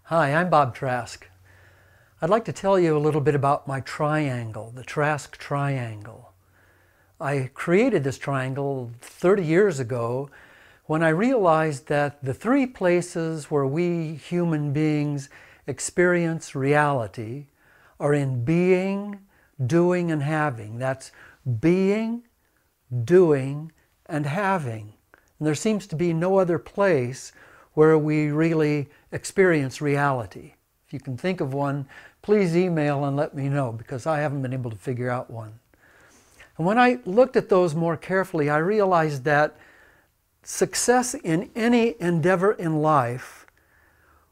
Hi, I'm Bob Trask. I'd like to tell you a little bit about my triangle, the Trask Triangle. I created this triangle 30 years ago when I realized that the three places where we human beings experience reality are in being, doing, and having. That's being, doing, and having. And there seems to be no other place where we really experience reality. If you can think of one, please email and let me know, because I haven't been able to figure out one. And when I looked at those more carefully, I realized that success in any endeavor in life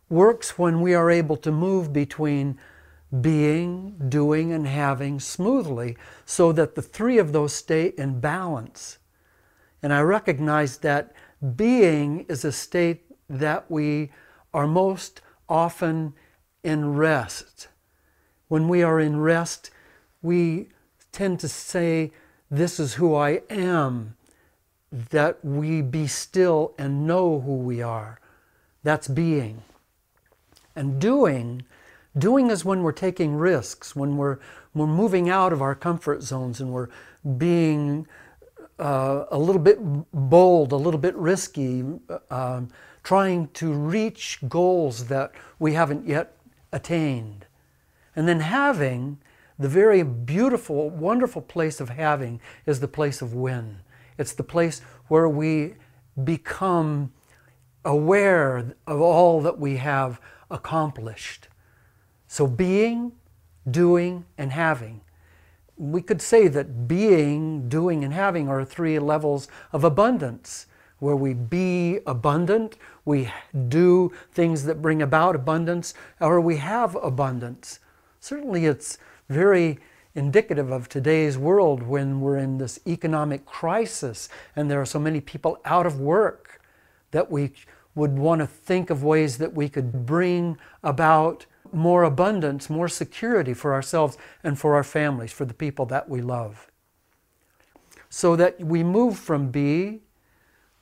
works when we are able to move between being, doing, and having smoothly, so that the three of those stay in balance. And I recognized that being is a state that we are most often in rest. When we are in rest, we tend to say, "This is who I am," that we be still and know who we are. That's being. And doing is when we're taking risks, when we're moving out of our comfort zones and we're being a little bit bold, a little bit risky, trying to reach goals that we haven't yet attained. And then having, the very beautiful, wonderful place of having is the place of win. It's the place where we become aware of all that we have accomplished. So being, doing, and having. We could say that being, doing, and having are three levels of abundance, where we be abundant, we do things that bring about abundance, or we have abundance. Certainly it's very indicative of today's world when we're in this economic crisis and there are so many people out of work, that we would want to think of ways that we could bring about more abundance, more security for ourselves and for our families, for the people that we love. So that we move from be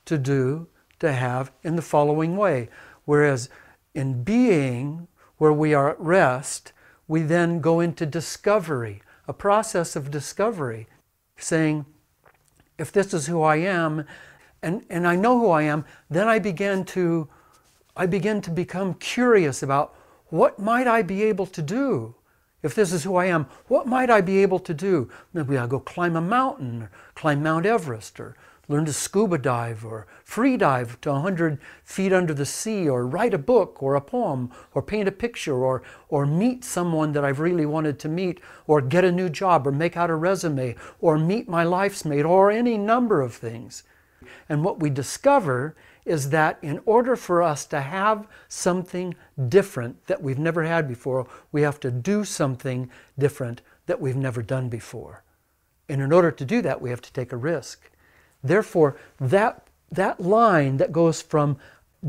to do to have in the following way. Whereas in being, where we are at rest, we then go into discovery, a process of discovery, saying, if this is who I am, and I know who I am, then I begin to become curious about what might I be able to do. If this is who I am, what might I be able to do? Maybe I'll go climb a mountain, or climb Mount Everest, or learn to scuba dive, or free dive to 100 feet under the sea, or write a book, or a poem, or paint a picture, or meet someone that I've really wanted to meet, or get a new job, or make out a resume, or meet my life's mate, or any number of things. And what we discover is that in order for us to have something different that we've never had before, we have to do something different that we've never done before. And in order to do that, we have to take a risk. Therefore, that line that goes from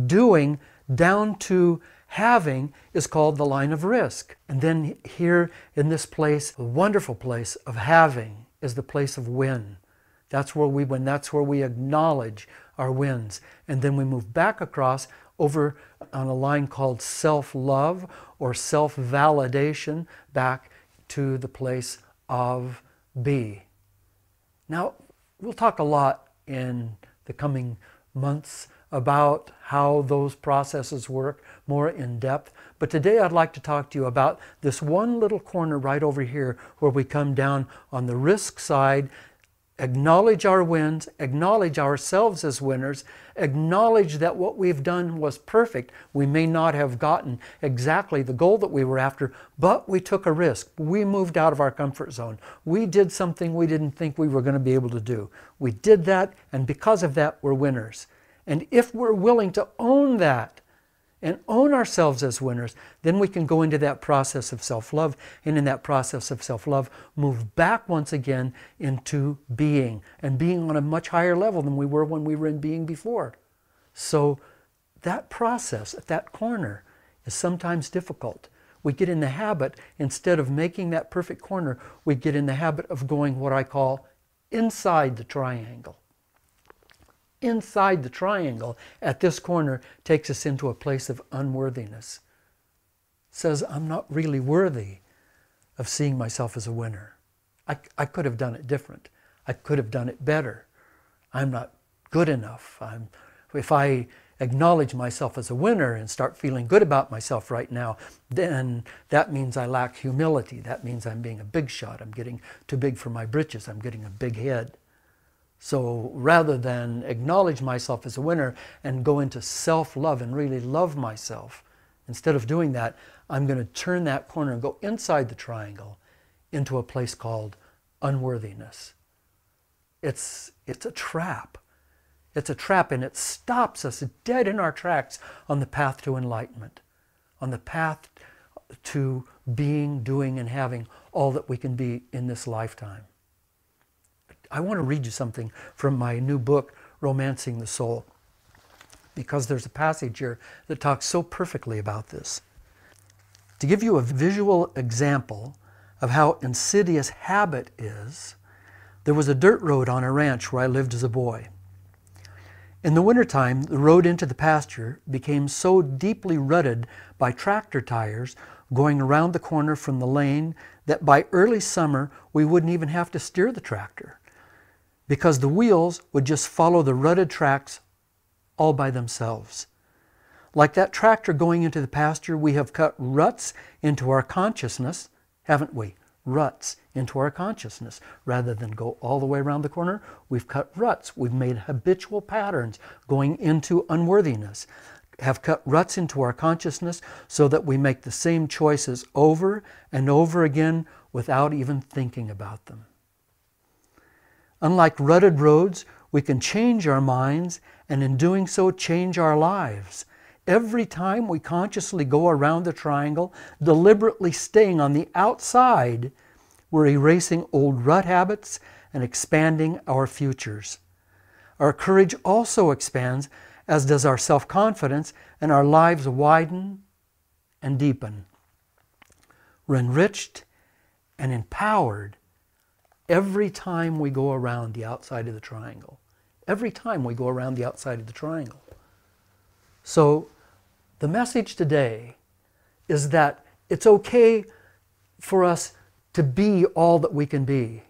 doing down to having is called the line of risk. And then here in this place, the wonderful place of having, is the place of win. That's where we win. That's where we acknowledge our wins. And then we move back across over on a line called self-love or self-validation, back to the place of be. Now, we'll talk a lot in the coming months about how those processes work more in depth. But today I'd like to talk to you about this one little corner right over here where we come down on the risk side, acknowledge our wins, acknowledge ourselves as winners, acknowledge that what we've done was perfect. We may not have gotten exactly the goal that we were after, but we took a risk. We moved out of our comfort zone. We did something we didn't think we were going to be able to do. We did that, and because of that, we're winners. And if we're willing to own that, and own ourselves as winners, then we can go into that process of self-love, and in that process of self-love, move back once again into being, and being on a much higher level than we were when we were in being before. So that process at that corner is sometimes difficult. We get in the habit, instead of making that perfect corner, we get in the habit of going what I call inside the triangle. Inside the triangle at this corner takes us into a place of unworthiness. says I'm not really worthy of seeing myself as a winner. I could have done it different. I could have done it better. I'm not good enough. If I acknowledge myself as a winner and start feeling good about myself right now, then that means I lack humility. That means I'm being a big shot. I'm getting too big for my britches. I'm getting a big head. So rather than acknowledge myself as a winner and go into self-love and really love myself, instead of doing that, I'm going to turn that corner and go inside the triangle into a place called unworthiness. It's a trap. It's a trap, and it stops us dead in our tracks on the path to enlightenment, on the path to being, doing, and having all that we can be in this lifetime. I want to read you something from my new book, Romancing the Soul, because there's a passage here that talks so perfectly about this. To give you a visual example of how insidious habit is, there was a dirt road on a ranch where I lived as a boy. In the wintertime, the road into the pasture became so deeply rutted by tractor tires going around the corner from the lane that by early summer we wouldn't even have to steer the tractor, because the wheels would just follow the rutted tracks all by themselves. Like that tractor going into the pasture, we have cut ruts into our consciousness, haven't we? Ruts into our consciousness. Rather than go all the way around the corner, we've cut ruts. We've made habitual patterns going into unworthiness. Have cut ruts into our consciousness so that we make the same choices over and over again without even thinking about them. Unlike rutted roads, we can change our minds, and in doing so, change our lives. Every time we consciously go around the triangle, deliberately staying on the outside, we're erasing old rut habits and expanding our futures. Our courage also expands, as does our self-confidence, and our lives widen and deepen. We're enriched and empowered every time we go around the outside of the triangle. Every time we go around the outside of the triangle. So the message today is that it's okay for us to be all that we can be,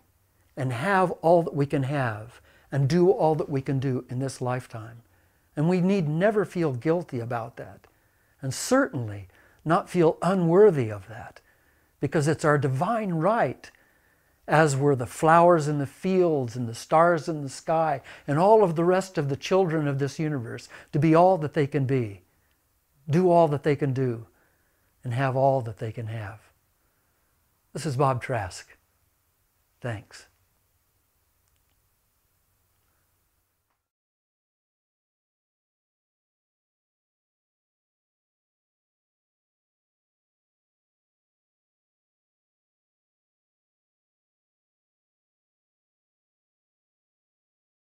and have all that we can have, and do all that we can do in this lifetime. And we need never feel guilty about that, and certainly not feel unworthy of that, because it's our divine right, as were the flowers in the fields and the stars in the sky and all of the rest of the children of this universe, to be all that they can be, do all that they can do, and have all that they can have. This is Bob Trask. Thanks.